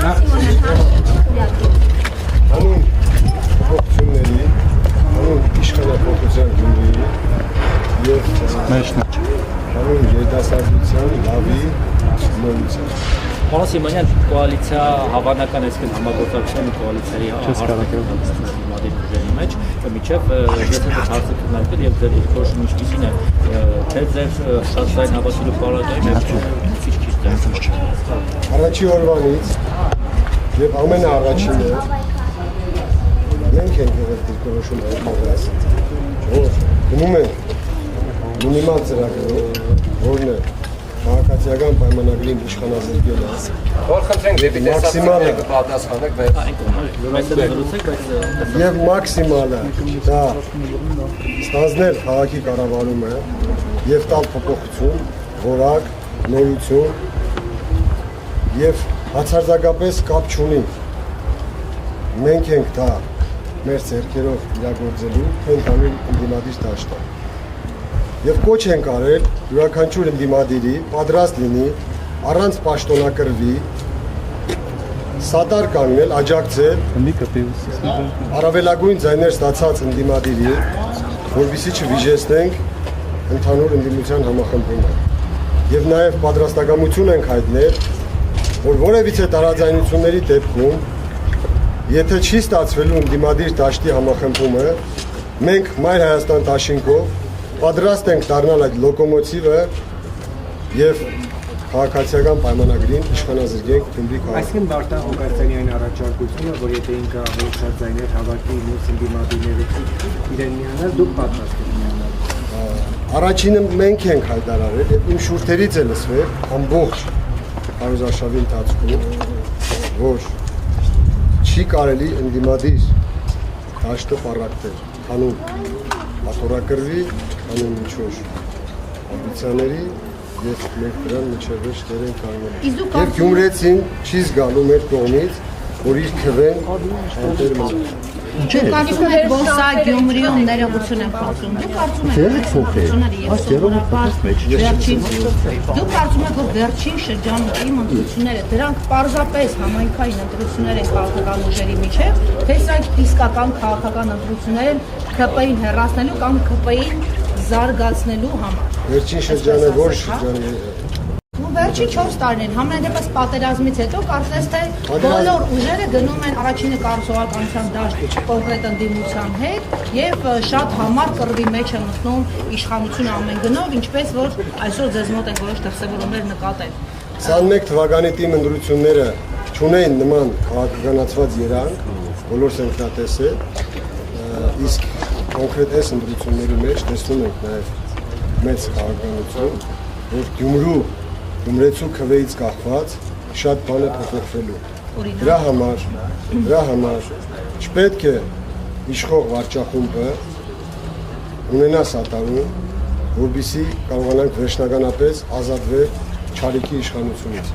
Հանուն փոփոխությունների, հանուն իշխանապետության գումարի եւ հանուն երիտասարդության լավի նորության։ Պարոն Սիմոնյան, կոալիցիա հավանական այսքան համագործակցության կոալիցիայի հարցերի մեջ, միջև ես այդ հարցը քննարկել եւ ձեր դիրքորոշումը ինչպիսին է, թե ձեր շատ ձայն հավասարու պարագայում Առաջի օրվանից եւ ամենաառաջինը մենք ենք եղել դիրքորոշում հայտնած, որ գնում ենք մինիմալ ծրագրով, որն է քաղաքացիական պայմանագրին իշխանազրկելը, որ խնդրենք դեպի տեսակները կպատասխանեք եւ մաքսիմալը դա ստանձնել քաղաքի կառավարումը եւ տալ փոփոխություն, որակ, նորություն եւ հացարձակապես կապ չունի մենք ենք դա մեր ձեռքերով իրագործելու ընդհանուր ընդդիմադիր դաշտը եւ կոչ ենք արել յուրաքանչյուր ընդդիմադիրի պատրաստ լինի առանց պաշտոնակրվի սատար կանգնել աջակցել առավելագույն ձայներ ստացած ընդդիմադիրի որպեսզի չվիժեցնենք ընդհանուր ընդդիմության համախմբումը եւ նաեւ պատրաստակամություն ենք հայտնել որ որևիցե տարաձայնությունների դեպքում եթե չի ստացվելու ընդդիմադիր դաշտի համախմբումը մենք Մայր Հայաստան դաշինքով պատրաստ ենք դառնալ այդ լոկոմոտիվը եւ քաղաքացիական պայմանագրին իշխանազրկենք Գյումրի քաղաքը։ Այսինքն Վարդան Ղուկասյանի այն առաջարկությունը, որ եթե ինքը ավելի շատ ձայներ հավաքի մյուս ընդդիմադիրները իրեն միանալ, դուք պատրաստ եք միանալ։ Առաջինը մենք ենք հայտարարել եւ իմ շուրթերից է լսվել ամբողջ քարոզարշավի ընթացքում, որ չի կարելի ընդդիմադիր դաշտը պառակտել, քանուն հատորակրվի, քանուն ինչ-որ ամբիցիաների եւ մենք դրան միջև դեր ենք կանգնել։ Եվ գյումրեցին չի զգալու մեր կողմից, որ իր քվեն անտեր մնա։ Դուք կարծում եք, որ սա Գյումրիում ներողություն են խոսում։ Դուք կարծում եք, որ վերջին շրջանում ընտրությունները դրանք պարզապես համայնքային ընտրություններ են քաղաքական ուժերի միջև, թե սրանք իսկական քաղաքական ընտրություններ են ԿՊ-ին հեռացնելու կամ ԿՊ-ին զարգացնելու համար։ Վերջին շրջանը որ շրջանը Վերջին 4 տարիներին համենայն դեպս պատերազմից հետո կարծես թե բոլոր ուժերը գնում են առաջինը կառուցողականության դաշտ կոնկրետ ընդդիմության հետ եւ շատ համառ կռվի մեջ է մտնում իշխանությունը ամեն գնով, ինչպես որ այսօր ձեզ մոտ են որոշ դրսևորումներ նկատել։ 21 թվականի թիմ ընտրությունները չունեին նման քաղաքականացված երանգ, բոլորս ենք դա տեսել, իսկ կոնկրետ այս ընտրությունների մեջ տեսնում ենք նաեւ մեծ քաղաքականություն, որ Գյումրեցու քվեից կախված շատ բան է փոփոխվելու։ Դրա համար չպետք է իշխող վարչախումբը ունենա սատարում, որպեսզի կարողանանք վերջնականապես ազատվել Չարիքի իշխանությունից։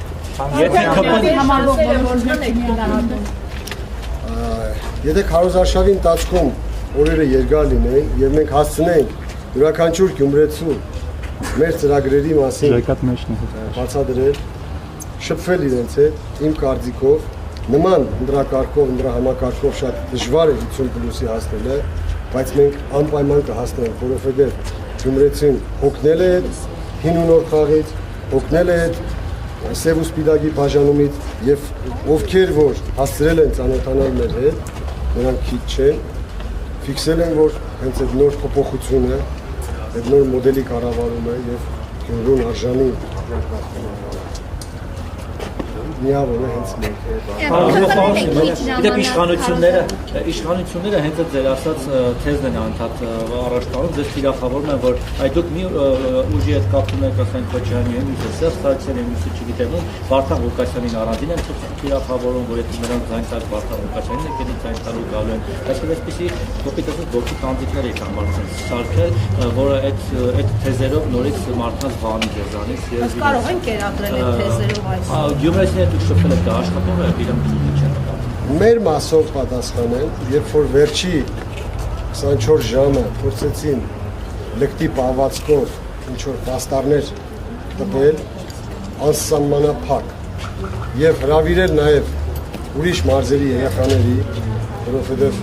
Եթե քարոզարշավի ընթացքում օրերը երկար լինեն եւ մենք հասցնենք յուրաքանչյուր գյումրեցու մեր ծրագրերի մասին բացադրել, շփվել իրենց հետ, իմ կարծիքով նման ընդրակարգով, ընդրահամակարգով շատ դժվար է 50+-ի հասնելը, բայց մենք անպայման կհասնենք, որովհետև գյումրեցին հոգնել է այդ հին ու նոր խաղից, հոգնել է այդ սև ու սպիտակի բաժանումից եւ ովքեր որ հասցրել են ծանոթանալ մեր հետ, նրանք քիչ չեն, ֆիքսել են, որ հենց այդ նոր փոփոխությունը այդ նոր մոդելի կառավարումը եւ Գյումրուն արժանի միավորը հենց մենք Դեպ իշխանությունները հենց այդ ձեր ասած թեզն են անդադ առաջ տանում, ձեզ թիրախավորում են, որ այ դուք մի ուժի հետ կապում եք, ասենք Քոչարյանի հետ, մյուսը Սերժ Սարգսյանի, մյուսը չգիտեմ ում, Վարդան Ղուկասյանին առանձին են թիրախավորում, որ եթե նրանք ձայն տալ Վարդան Ղուկասյանին եք էլի ձայն տալու գալու են, այսինքն այսպեսի դուք ոգի տանձիկներ եք համարցել սարքել, որը այդ թեզերով նորից մարդկանց վանի ձեզանից։ Բայց կարող են կերակրել այդ թեզերով Գյումրեցիները դուք շփվել եք դա աշխատում է իրենք չէ։ Մեր մասով պատասխանեն, երբ որ վերջի 24 ժամը փորձեցին լկտի պահվածքով ինչ-որ պաստառներ տվել անսահմանափակ եւ հրավիրել նաեւ ուրիշ մարզերի երեխաների, որովհետև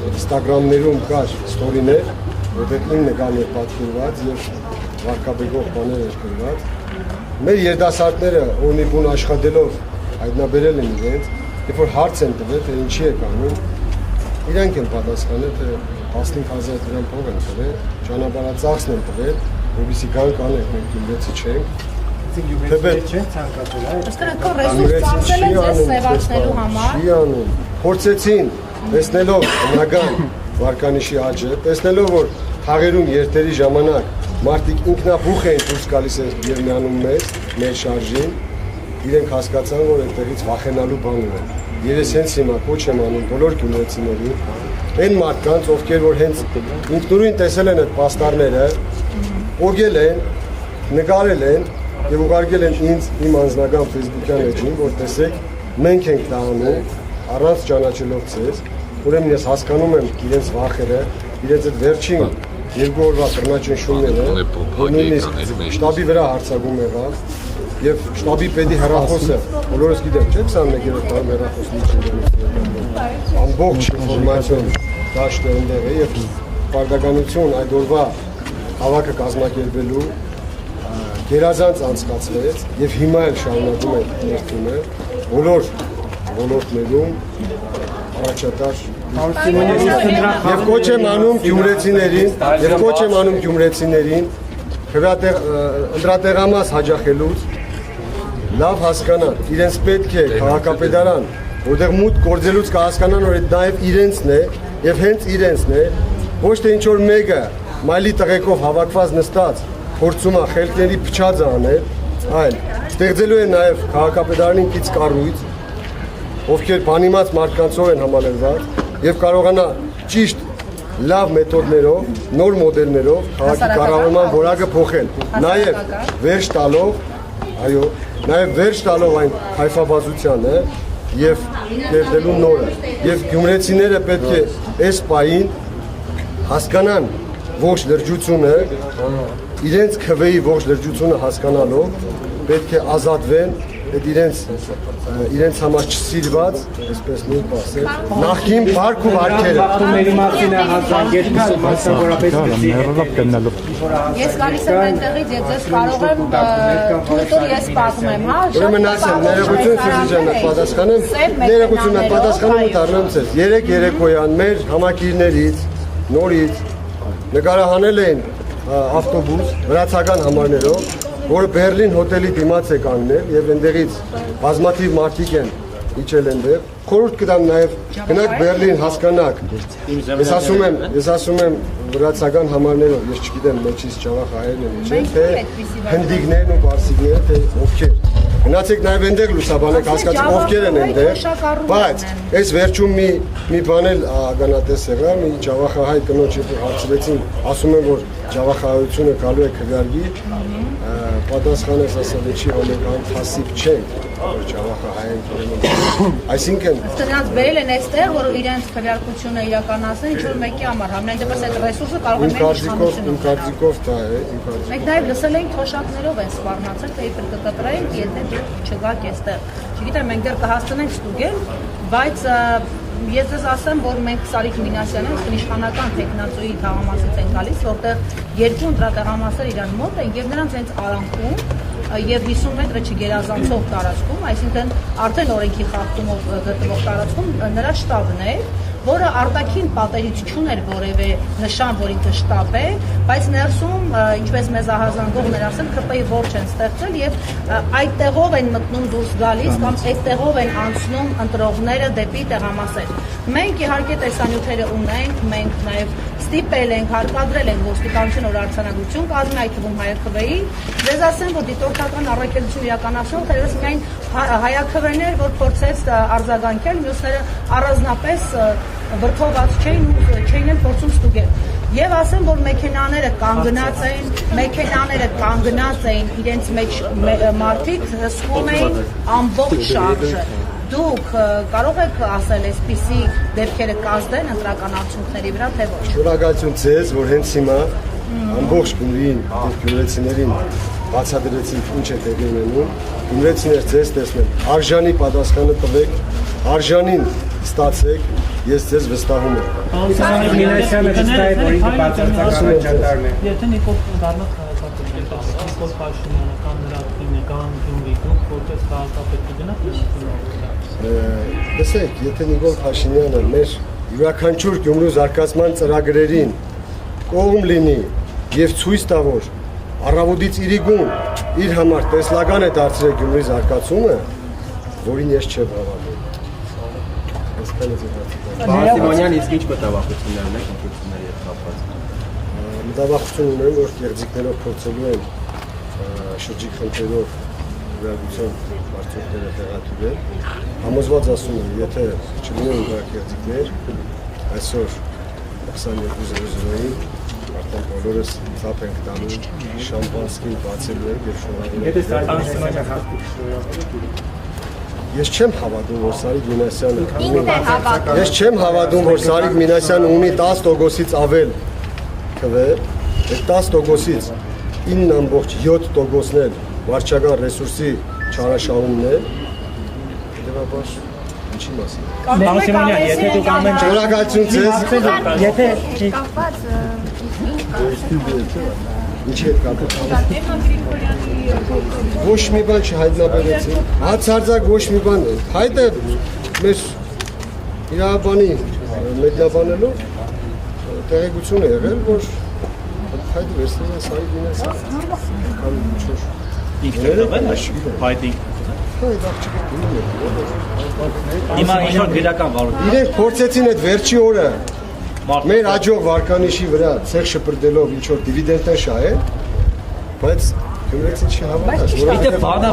Instagram-ներում կար ստորիներ, որտեղ իմ նկարն էր պատկերված եւ վարկաբեկող բաներ էր գրված։ Մեր երիտասարդները օրնի բուն աշխատելով հայտնաբերել են իրենց, երբ որ հարց են տվել, թե ինչի է կանում, իրանք են պատասխանել, թե 15,000 դրամ փող են տվել, ճանապարհածախսն են տվել, որովհետեւ կան կանենք մենք գյումրեցի չենք։ Չեն ցանկացել, այ։ Ըստ էական ռեսուրս ծախսել են ձեզ սևացնելու համար։ Չի անում։ Փորձեցին, տեսնելով հնական վարկանիշի աճը, տեսնելով որ թաղերում երթերի ժամանակ մարդիկ ինքնաբուխ էին դուրս գալիս եւ միանում մեր շարժին, իրենք հասկացան, որ այդտեղից վախենալու բան ունեն։ Ես հենց հիմա կոչ եմ անում բոլոր գյումրեցիներին, այն մարդկանց, ովքեր որ հենց ինքնուրույն տեսել են այդ պաստառները, օգել են, նկարել են եւ ուղարկել են ինձ իմ անձնական Facebook-յան էջին, որ տեսեք, մենք ենք դա անում, առանց ճանաչելով ձեզ, ուրեմն ես հասկանում եմ իրենց վախերը, իրենց այդ վերջին երկու օրվա կրնաճնշումները, նույնիսկ շտաբի վրա հարձակում եղավ, եւ շտաբի պետի հեռախոսը, բոլորս գիտեմ, չէ՞, 21-րդ տարի հեռախոսն ինչ ամբողջ ինֆորմացիան դաշտը ընդեղ է եւ պարտականություն այդ օրվա հավաքը կազմակերպելու գերազանց անցկացվեց եւ հիմա էլ շարունակում է ներդրումը բոլոր ոլորտներում առաջատար եւ կոչ եմ անում գյումրեցիներին ընդրատեղամաս հաջախելուց լավ հասկանան իրենց պետք է քաղաքապետարան որտեղ մուտք գործելուց կհասկանան որ դա նաեւ իրենցն է եւ հենց իրենցն է ոչ թե ինչ որ մեկը մայլի տղեկով հավաքված նստած փորձում է խելքների փչածը անել, այլ ստեղծելու են նաև քաղաքապետարանի կից կառույց, ովքեր բանիմաց մարդկանցով են համալրված եւ կարողանա ճիշտ լավ մեթոդներով, նոր մոդելներով քաղաքի կառավարման որակը փոխել։ Նաև վերջ տալով, այո, նաև վերջ տալով այն հայֆաբազությանը եւ դերդելու նորը։ Եվ գյումրեցիները պետք է այս պահին հասկանան ողջ լրջությունը իրենց քվեի ողջ լրջությունը հասկանալով պետք է ազատվեն այդ իրենց համար չսիրված, այսպես նույն ասել, նախքին բարք ու բարքերը։ Բախտումների մասին է հազանգերքալ, մասնավորապես Ես գալիս եմ այնտեղից եւ ձեզ կարող եմ դուր ես պատմեմ, հա։ Ուրեմն ասեմ, ներողություն Սուզիջանը պատասխանեմ, ներողությունը պատասխանում ու դառնամ ձեզ։ Երեք երեկոյան մեր համակիրներից նորից նկարահանել են ավտոբուս վրացական համարներով, որը Բերլին հոթելի դիմաց է կանգնել եւ այնտեղից բազմաթիվ մարդիկ են իջել այնտեղ։ Խորհուրդ կտամ նաեւ գնաք Բերլին հասկանաք։ Ես ասում եմ վրացական համարներով, ես չգիտեմ մեջից ճավախահերն են իջել, թե հնդիկներն ու պարսիկները, թե ովքեր։ Գնացեք նաև այնտեղ լուսաբանեք, հասկացեք ովքեր են այնտեղ, բայց այս վերջում մի բան էլ ականատես եղա, մի ճավախահայ կնոջ հարցրեցին, ասում են որ ճավախահայությունը գալու է քվեարկի, պատասխանեց ասել չի ամենքան փասիվ չենք, որ ճավախահայ են ուրեմն։ Այսինքն նրանց բերել են այստեղ, որ իրենց քվեարկությունը իրականացնեն, ինչ որ մեկի համար, համենայն դեպս այդ ռեսուրսը կարող է մենք իշխանությունը։ Իմ կարծիքով դա է, իմ կարծիքով։ Մենք նաև լսել ենք թոշակներով են սպառնացել, թե իբր կկտրենք, եթե դուք չգաք այստեղ։ Չգիտեմ, մենք դեռ կհասցնենք ստուգել, բայց ես ձեզ ասեմ, որ մենք Սարիկ Մինասյանն իշխանական տեխնացուի թաղամասից են գալիս, որտեղ երկու ընտրատեղամասեր իրար մոտ են եւ նրանց հենց արանքում եւ 50 մետրը չգերազանցող տարածքում, այսինքն արդեն օրենքի խախտումով գտնվող տարածքում նրա շտաբն է, որը արտաքին պատերից չուներ որևէ նշան, որ ինքը շտաբ է, բայց ներսում, ինչպես մեզ ահազանգող ներասել, ԿՊ-ի ворջ են ստեղծել եւ այդ տեղով են մտնում դուրս գալիս կամ այդ տեղով են անցնում ընտրողները դեպի տեղամասեր։ Մենք իհարկե տեսանյութերը ունենք, մենք նաեւ ստիպել ենք, հարկադրել ենք ոստիկանություն որ արձանագրություն կազմի, այդ թվում հայաքվեի։ Ձեզ ասեմ, որ դիտորդական առաքելություն իրականացնող թերևս միայն հայաքվեներ, որ փորձեց արձագանքել, մյուսները առանձնապես վրթոված չէին էլ փորձում ստուգել։ Եվ ասեմ, որ մեքենաները կանգնած էին իրենց մեջ մարդիկ հսկում էին ամբողջ շարժը։ Դուք կարող եք ասել այսպիսի դեպքերը կազդեն ընտրական արդյունքների վրա, թե ոչ։ Շնորհակալություն ձեզ, որ հենց հիմա ամբողջ գումրին եւ գյումրեցիներին բացատրեցիք ինչ է տեղի ունենում, գյումրեցիներ ձեզ տեսնեն, արժանի պատասխանը տվեք, արժանին ստացեք, ես ձեզ վստահում եմ։ Մինասյանը վստահ է, որ ինքը բացարձակ առաջատարն է։ Եթե Նիկոլ դառնա քաղաքապետ, Նիկոլ Փաշինյանը կամ նրա թիմը կամ Գյումրի դուք որպես քաղաքապետ կգնաք։ Լսեք, եթե Նիկոլ Փաշինյանը մեր յուրաքանչյուր Գյումրու զարգացման ծրագրերին կողմ լինի եւ ցույց տա, որ առավոտից իրիկուն իր համար տեսլական է դարձրել Գյումրի զարգացումը, որին ես չեմ հավատում։ Այսքան է զգացում։ Սիմոնյան իսկ ինչ մտավախություններ ունեք ընտրությունների հետ կապված։ Մտավախություն ունեմ, որ կեղծիքներով փորձելու են շրջիկ խնդրերով վերաբերության արդյունքները տեղադրել։ Համոզված ասում եմ, եթե չլինեն դրա կեղծիքներ, այսօր 22:00-ին արդեն բոլորս ցապ ենք տանում, շամպանսկին բացելու ենք եւ շնորհավորել։ Եթե Սարգսյանը հաստատ Ես չեմ հավատում, որ Սարիկ Մինասյանը Ինքն է հավատում։ Ես չեմ հավատում, որ Սարիկ Մինասյանը ունի 10%-ից ավել քվեր, այդ 10%-ից 9.7%-ն էլ վարչական ռեսուրսի չարաշահումն է։ Հետևաբար ինչի մասին։ Պարոն Սիմոնյան, եթե դուք ամեն Շնորհակալություն ձեզ։ եթե Կապված Ինչի հետ կապված։ Ոչ մի բան չհայտնաբերեցի։ Հացարձակ ոչ մի բան։ Հայտը մեր իրավաբանի մեկնաբանելով տեղեկություն է եղել, որ հայտը վերցնել է Սարիկ Մինասյանը։ Կամ ինչ-որ ինքն է տվել հայտի։ Այդ աղջիկը գնում է։ Հիմա ինչ-որ գրական վարույթ։ Իրենք փորձեցին այդ վերջի օրը մեր աջող վարկանիշի վրա ցեղ շպրտելով ինչ-որ դիվիդենդ շահել, բայց գյումրեցին չհավատաց,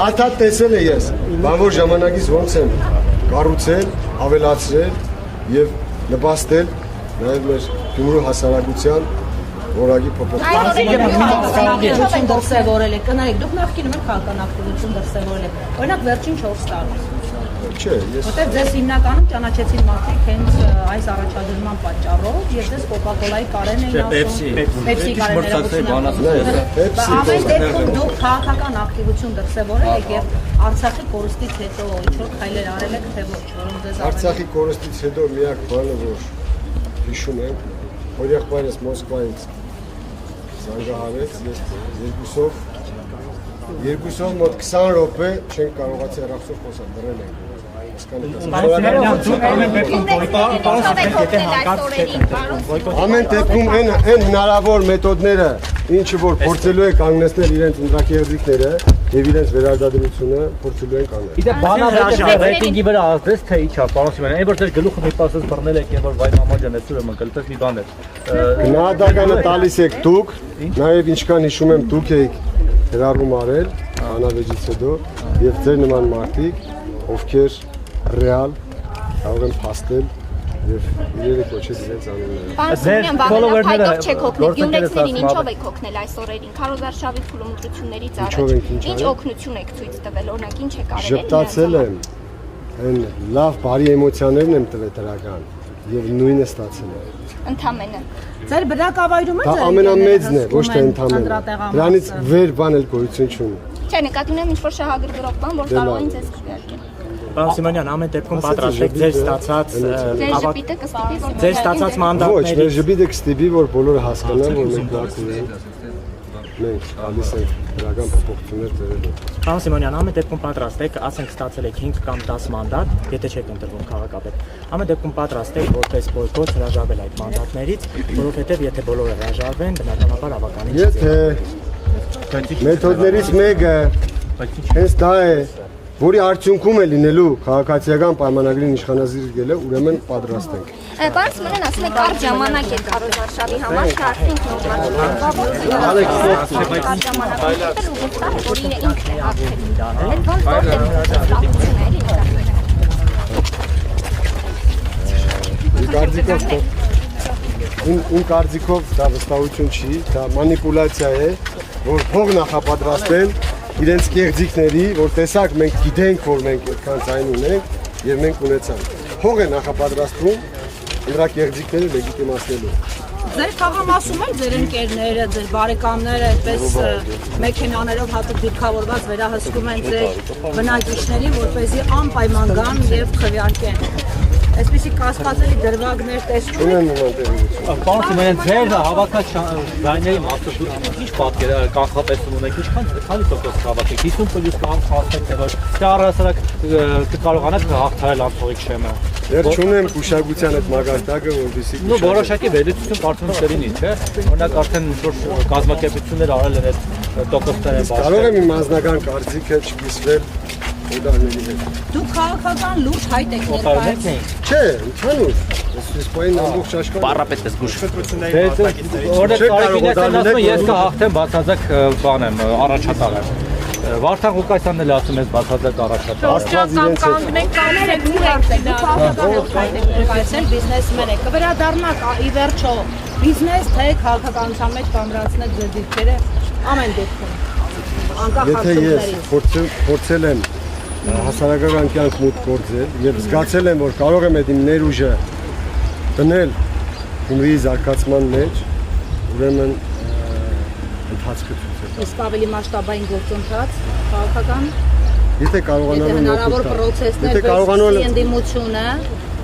արդեն տեսել է ես, բան որ ժամանակից ոնց են կառուցել, ավելացրել եւ նպաստել նաեւ մեր Գյումրու հասարակության որակի Ակտիվություն դրսևորել եք, կնայեք, դուք նախկինում եք քաղաքական ակտիվություն դրսևորել եք, օրինակ վերջին 4 տարի։ Չէ, ես Որտեղ ձեզ հիմնականում ճանաչեցին մարդիկ հենց այս առաջադրման պատճառով եւ ձեզ Coca-Cola-ի կարեն էին ասում, Pepsi կարեն Ամեն դեպքում դուք քաղաքական ակտիվություն դրսևորել եք եւ Արցախի կորստից հետո ինչ-որ քայլեր արել եք, թե ոչ, որոնք ձեզ Արցախի կորստից հետո միակ բանը, որ հիշում եմ, որ եղբայրս Մոսկվայից զանգահարեց, ես երկուսով մոտ 20 րոպե չենք կարողացի հեռախոսով խոսալ, դրել ենք։ Ամեն դեպքում այն հնարավոր մեթոդները, ինչը որ փորձելու է կանգնեցնել իրենց ընդրակերտիկները եւ իրենց վերարտադրությունը փորձելու են կանգնել։ Իդե բանալը ռեյտինգի վրա ասես թե իչա, պարոն Սիմոնյան, այն որ ձեր գլուխը մի պասս բռնել եք եւ որ վայ մամա ջան, այսօր եմ ընկել, պես մի բան է։ Գնահատականը տալիս եք դուք, նաեւ ինչքան հիշում եմ դուք եք հրառում արել անավեջից հետո եւ ձեր նման մարդիկ, ովքեր ռեալ կարող են փաստել եւ իրերը կոչել իրենց անունները։ Պարոն Սիմոնյան, բանալափայտով չեք օգնել, գյումրեցիներին ինչով եք օգնել այս օրերին, քարոզարշավի փուլումտրություններից առաջ, ինչ օգնություն եք ցույց տվել, օրինակ ինչ եք արել։ Ժպտացել եմ, այն լավ բարի էմոցիաներն եմ տվել դրական եւ նույնը ստացել եմ։ Ընդամենը։ Ձեր բնակավայրում է Դա ամենամեծն է, ոչ թե ընդհանրապես։ Դրանից վեր բան էլ գոյություն չունի։ Չէ, նկատի ունեմ ինչ-որ շահագրգռող բան, որ կարող են ձեզ քվեարկել։ Պարոն Սիմոնյան, ամեն դեպքում պատրաստ եք ձեր ստացած Ձեր ժպիտը կստիպի, որ ձեր ստացած Ոչ, մանդատների մեր ժպիտը կստիպի, որ բոլորը հասկանան, որ մենք լավ ունենք։ Մենք գալիս ենք դրական փոփոխություններ բերելու։ Պարոն Սիմոնյան, ամեն դեպքում պատրաստ եք, ասենք ստացել եք 5 կամ 10 մանդատ, եթե չեք ընտրվում քաղաքապետ։ Ամեն դեպքում պատրաստ եք որպես բոյկոտ հրաժարվել այդ մանդատներից, որովհետև եթե բոլորը հրաժարվեն, բնականաբար ավականին Եթե մեթոդներից մեկը հենց դա է, որի արդյունքում է լինելու քաղաքացիական պայմանագրին իշխանազիրկելը, ուրեմն պատրաստ ենք։ Պարոն Սիմոնյան, ասում եք կարճ ժամանակ է քարոզարշավի համար, շարքին կարճ ժամանակ է ուղղակի, որին է ինքն է ակտիվ։ Այդ ոնց որտեղ Իմ կարծիքով դա վստահություն չի, դա մանիպուլյացիա է, որ փող նախապատրաստեն իրենց կեղծիքների, որ տեսակ մենք գիտենք, որ մենք այդքան ձայն ունենք եւ մենք ունեցանք։ Փող է նախապատրաստվում նրա կեղծիքները լեգիտիմացնելու։ Ձեր թաղամասում էլ ձեր ընկերները, ձեր բարեկամները այդպես մեքենաներով հատուկ դիրքավորված վերահսկում են ձեր բնակիչներին, որպեսզի անպայման գան եւ քվեարկեն։ Այսպեսի կասկածելի դրվագներ տեսնում եք։ Պարոն Սիմոնյան, ձեր հավաքած ձայների մասը ինչ պատկեր կանխատեսում ունեք, քանի տոկոս հավաքեք, 50% կամ հասնեք, թե ոչ, թե առհասարակ կկարողանաք հաղթահարել անցողիկ շեմը։ Դեռ չունեմ գուշակության այդ մագարտակը, որովհետեւ Ну որոշակի վերլուծություն կարծում եմ չլինի, չէ՞։ Օրինակ արդեն ինչ-որ կազմակերպություններ արել են այդ տոկոսները բաշխել։ կարող եմ իմ անձնական կարծիքը չկիսվել օդարների հետ։ Դուք քաղաքական լուրջ հայտ եք ներկայացնում։ Չէ, ընդհանուր։ Այս պայն ամբողջ աշխարհը Պարապետ ես գուշ Օրինակ Կարինասն ասում է, ես կհաղթեմ բացարձակ բան եմ, առաջատար եմ։ Վարդան Ղուկասյանն էլ ասում է բացարձակ առաջատար։ Կանգնենք կաներեք մի հարցեք, դուք քաղաքական լուրջ հայտ եք ներկայացել, բիզնեսմեն եք, կվերադառնաք ի վերջո բիզնես, թե քաղաքականության մեջ կամրացնեք ձեր դիրքերը ամեն դեպքում։ Անկախ Եթե ես հարցումներից։ փորձել եմ հասարակական կյանք մուտք գործել եւ զգացել եմ, որ կարող եմ այդ իմ ներուժը դնել Գյումրիի զարգացման մեջ, ուրեմն ընթացքը ցույց է տալիս։ Իսկ ավելի մասշտաբային գործընթաց քաղաքական, Եթե եթե կարողանալու հնարավոր պրոցեսներ վերցնի ընդդիմությունը,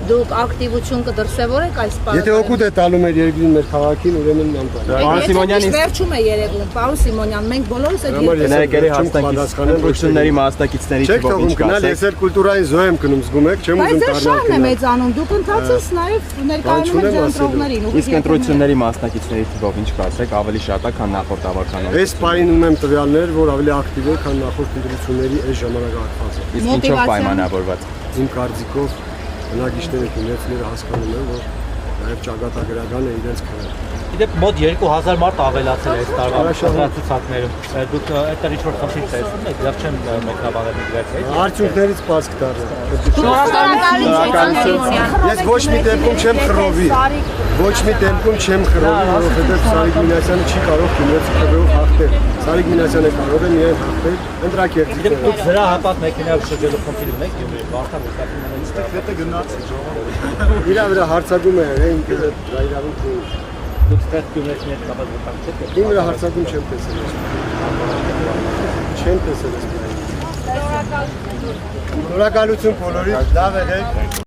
դուք ակտիվություն կդրսևորեք այս պարագայում։ Եթե օգուտ է տալու մեր երկրին, մեր քաղաքին, ուրեմն անպայման։ Պարոն Սիմոնյան, վերջում է երևում, պարոն Սիմոնյան, մենք բոլորս այդ Ներկայացի հաստատությունների մասնակիցների Չեք թվով թողում ինչ գնալ, ես էլ կուլտուրային զոհ եմ գնում, զգում եք, չեմ ուզում Բայց դառնալ։ շարն է մեծանում, դուք ընթացից նաև ներկայանում եք ձեր ընտրողներին։ Իսկ ընտրությունների մասնակիցների թվով ինչ կասեք, ավելի շատ է, քան նախորդ ավականով։ Այս պահին ունեմ տվյալներ, որ ավելի ակտիվ է, քան նախորդ ընտրությունների այս ժամանակահատվածը։ Իսկ ինչով պայմանավորված։ Իմ կարծիքով բնակիչները քննեցները հասկանում են, որ նաև ճակատագրական է իրենց քրել։ Իդեպ մոտ 2000 մարդ ավելացել է այս տարվա ցուցակներում։ Դուք այդտեղ ինչ-որ խնդիր տեսնում եք, լավ չեմ մեկնաբանել միգրացիայի։ Արդյունքներից պարզ կդառնա։ Շնորհակալություն։ Ես ոչ մի դեպքում չեմ խռովի։ Ոչ մի դեպքում չեմ խռովի, որովհետև Սարիկ Մինասյանը չի կարող գնաց քրով հաղթել։ Սարիկ Մինասյանը կարող է միայն հաղթել ընտրակերտի։ Իդեպ դուք զրա հապատ մեքենայով շրջելու խնդիր ունեք Գյումրիի Վարդան Ղուկասյանից։ Հետը գնաց ժողովուրդ։ Իրա վրա հարցակում է, ինքը դրայրավունք ունի։ Դուք ստեղ Գյումրիի հետ կապված վտանգ չեք։ Իմ վրա հարցակում չեմ տեսել։ Չեմ տեսել ես։ Շնորհակալություն բոլորին, լավ եղեք։